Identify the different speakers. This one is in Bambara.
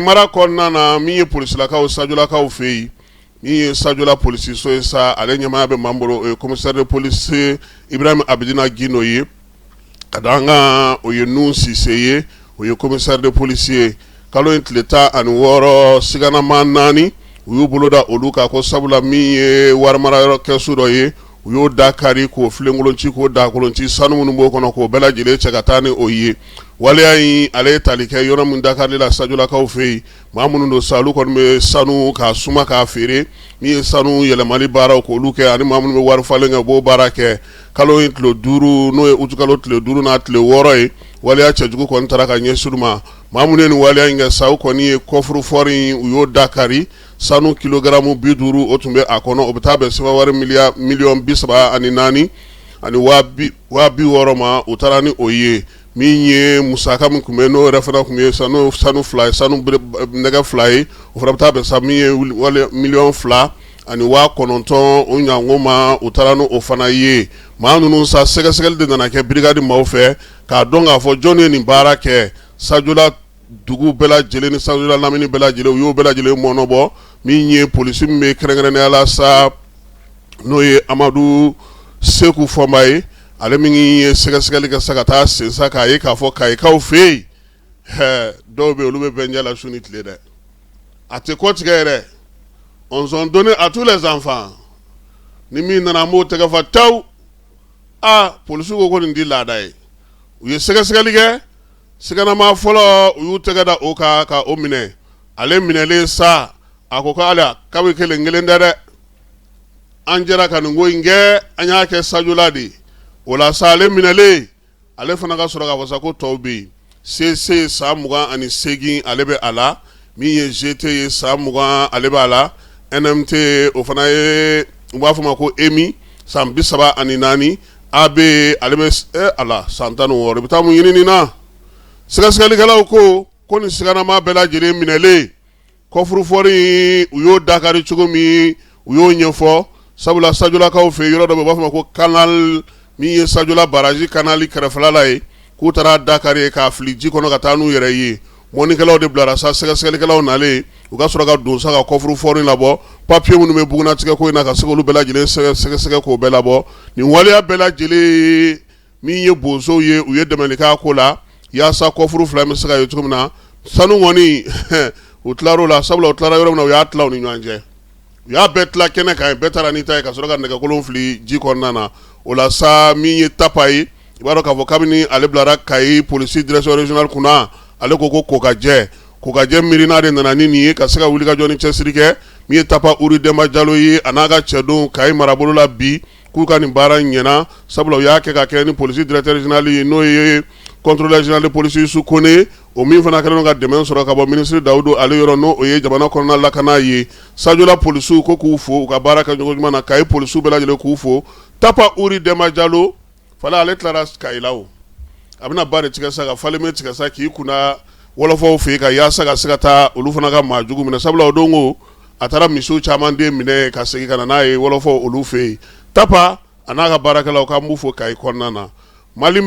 Speaker 1: mara kɔnɔna na min ye polisilakaw Sadiolakaw fɛ yen min ye Sadiola polisiso ye sa ale ɲɛmaa bɛ m'an bolo o ye commissaire de police Ibrahima Abdina GUINDO ye ka da an kan o ye CISSE ye o ye commissaire de police ye kalo in tile 16 siganama 4 u y'u bolo da olu kan ko sabula min ye warimarayɔrɔ kɛsu dɔ ye u y'o da kari k'o filenkolonci k'o da kolonci sanu minnu b'o kɔnɔ k'o bɛɛ lajɛlen cɛ ka taa ni o ye waleya in ale ye tali kɛ yɔrɔ min dakarili la Sadiolakaw fɛ yen maa minnu don sa olu kɔni bɛ sanu k'a suma k'a feere min ye sanu yɛlɛmali baaraw k'olu kɛ ani maa minnu bɛ wari falen kɛ u b'o baara kɛ kalo in tile 5 n'o ye août kalo tile 5 n'a tile 6 ye waleya cɛjugu kɔni taara ka ɲɛsin u ma maa minnu ye nin waleya in kɛ sa u kɔni ye coffre-fort in u y'o dakari sanu kilogaramu 50 o tun bɛ a kɔnɔ o bɛ taa bɛn sɛbɛn wari miliyɔn 34 ani waa 60 ma u taara ni o ye min ye musaka min tun bɛ n'o yɛrɛ fana tun ye sanu 2 ye sanu nɛgɛ 2 ye o fana bɛ taa bɛn sa min ye miliyɔn 2 ani waa 9 o ɲango ma u taara n'o fana ye maa ninnu sa sɛgɛsɛgɛli de nana kɛ brigade maaw fɛ k'a dɔn k'a fɔ jɔn ye nin baara kɛ Sadiola dugu bɛɛ lajɛlen ni Sadiola lamini bɛɛ lajɛlen u y'o bɛɛ lajɛlen mɔnɔbɔ min ye polisi min bɛ kɛrɛnkɛrɛnnenya la sa n'o ye Amadu Seku Fɔnba ye ale min ye sɛgɛsɛgɛli kɛ sa ka taa sensa k'a ye k'a fɔ kayikaw fɛ yen dɔw bɛ olu bɛ bɛnjɛ la su ni tile dɛ a tɛ kɔ tigɛ yɛrɛ on s'en donne à tous les enfants ni min nana an b'o tɛgɛ fa taw polisi ko nin di laada ye u ye sɛgɛsɛgɛli kɛ siganama fɔlɔ u y'u tɛgɛ da o kan ka o minɛ ale minɛlen sa a ko k'ale k'a bɛ kelen tɛ dɛ an jɛra ka nin ko in kɛ an y'a kɛ Sadiola de o la sa ale minɛlen ale fana ka sɔrɔ k'a fɔ sa ko tɔw bɛ yen CISSE san 28 ale bɛ a la min ye GT ye san 20 ale b'a la NMT o fana ye u b'a fɔ ma ko EMI san 34 AB ale bɛ ala san 16 i bɛ taa mun ɲini nin na sɛgɛsɛgɛlikɛlaw ko nin siganama bɛɛ lajɛlen minɛlen coffre-fort u y'o dakari cogo min u y'o ɲɛfɔ sabula Sadiolakaw fɛ yɔrɔ dɔ bɛ u b'a fɔ ma ko canal min ye Sadiola baraji canal kɛrɛfɛla la ye k'u taara dakari k'a fili ji kɔnɔ ka taa n'u yɛrɛ ye mɔnikɛlaw de bilara sa sɛgɛsɛgɛlikɛlaw nalen u ka sɔrɔ ka don sa ka coffre-fort in labɔ papier minnu bɛ bugunatigɛ ko in na ka se k'olu bɛɛ lajɛlen sɛgɛsɛgɛ k'o bɛɛ labɔ nin waleya bɛɛ lajɛlen min ye bozow ye u ye dɛmɛli k'a ko la yaasa kɔfuru 2 bɛ se ka ye cogo min na sanu kɔni u tilar'o la sabula u tilara yɔrɔ min na u y'a tila u ni ɲɔgɔn cɛ u y'a bɛɛ tila kɛnɛ kan bɛɛ taara n'i ta ye ka sɔrɔ ka nɛgɛkolon fili ji kɔnɔna na o la sa min ye tapa ye i b'a dɔn k'a fɔ kabini ale bilara Kayi polisi direction régionale kunna ale ko kokajɛ miirina de nana ni nin ye ka se ka wuli ka jɔ ni cɛsiri kɛ min ye tapa Uri Demba Jalo ye a n'a ka cɛdenw Kayi marabolo la bi k'u ka nin baara ɲɛna sabula u y'a kɛ ka kɛ ni polisi directeur régional ye n'o ye contrôleur général de police Yusu Kone o min fana kɛlen ka dɛmɛ sɔrɔ ka bɔ ministre Dawudu ale yɔrɔ n'o ye jamana kɔnɔna lakana ye Sadiola polisiw ko k'u fo u ka baara kɛ ɲɔgɔn ɲuman na Kayi polisiw bɛɛ lajɛlen k'u fo tapa Uri Demba Jalo fala ale tilara Kayi la o a bɛna ba de tigɛ sa ka falen bɛ tigɛ sa k'i kunna wɔlɔfɔw fɛ yen ka yaasa ka se ka taa olu fana ka maa jugu minɛ sabula o don ko a taara misiw caman den minɛ ka segin ka na n'a ye wɔlɔfɔ olu fɛ yen tapa a n'a ka baarakɛlaw k'an b'u fo Kayi kɔnɔna na Mali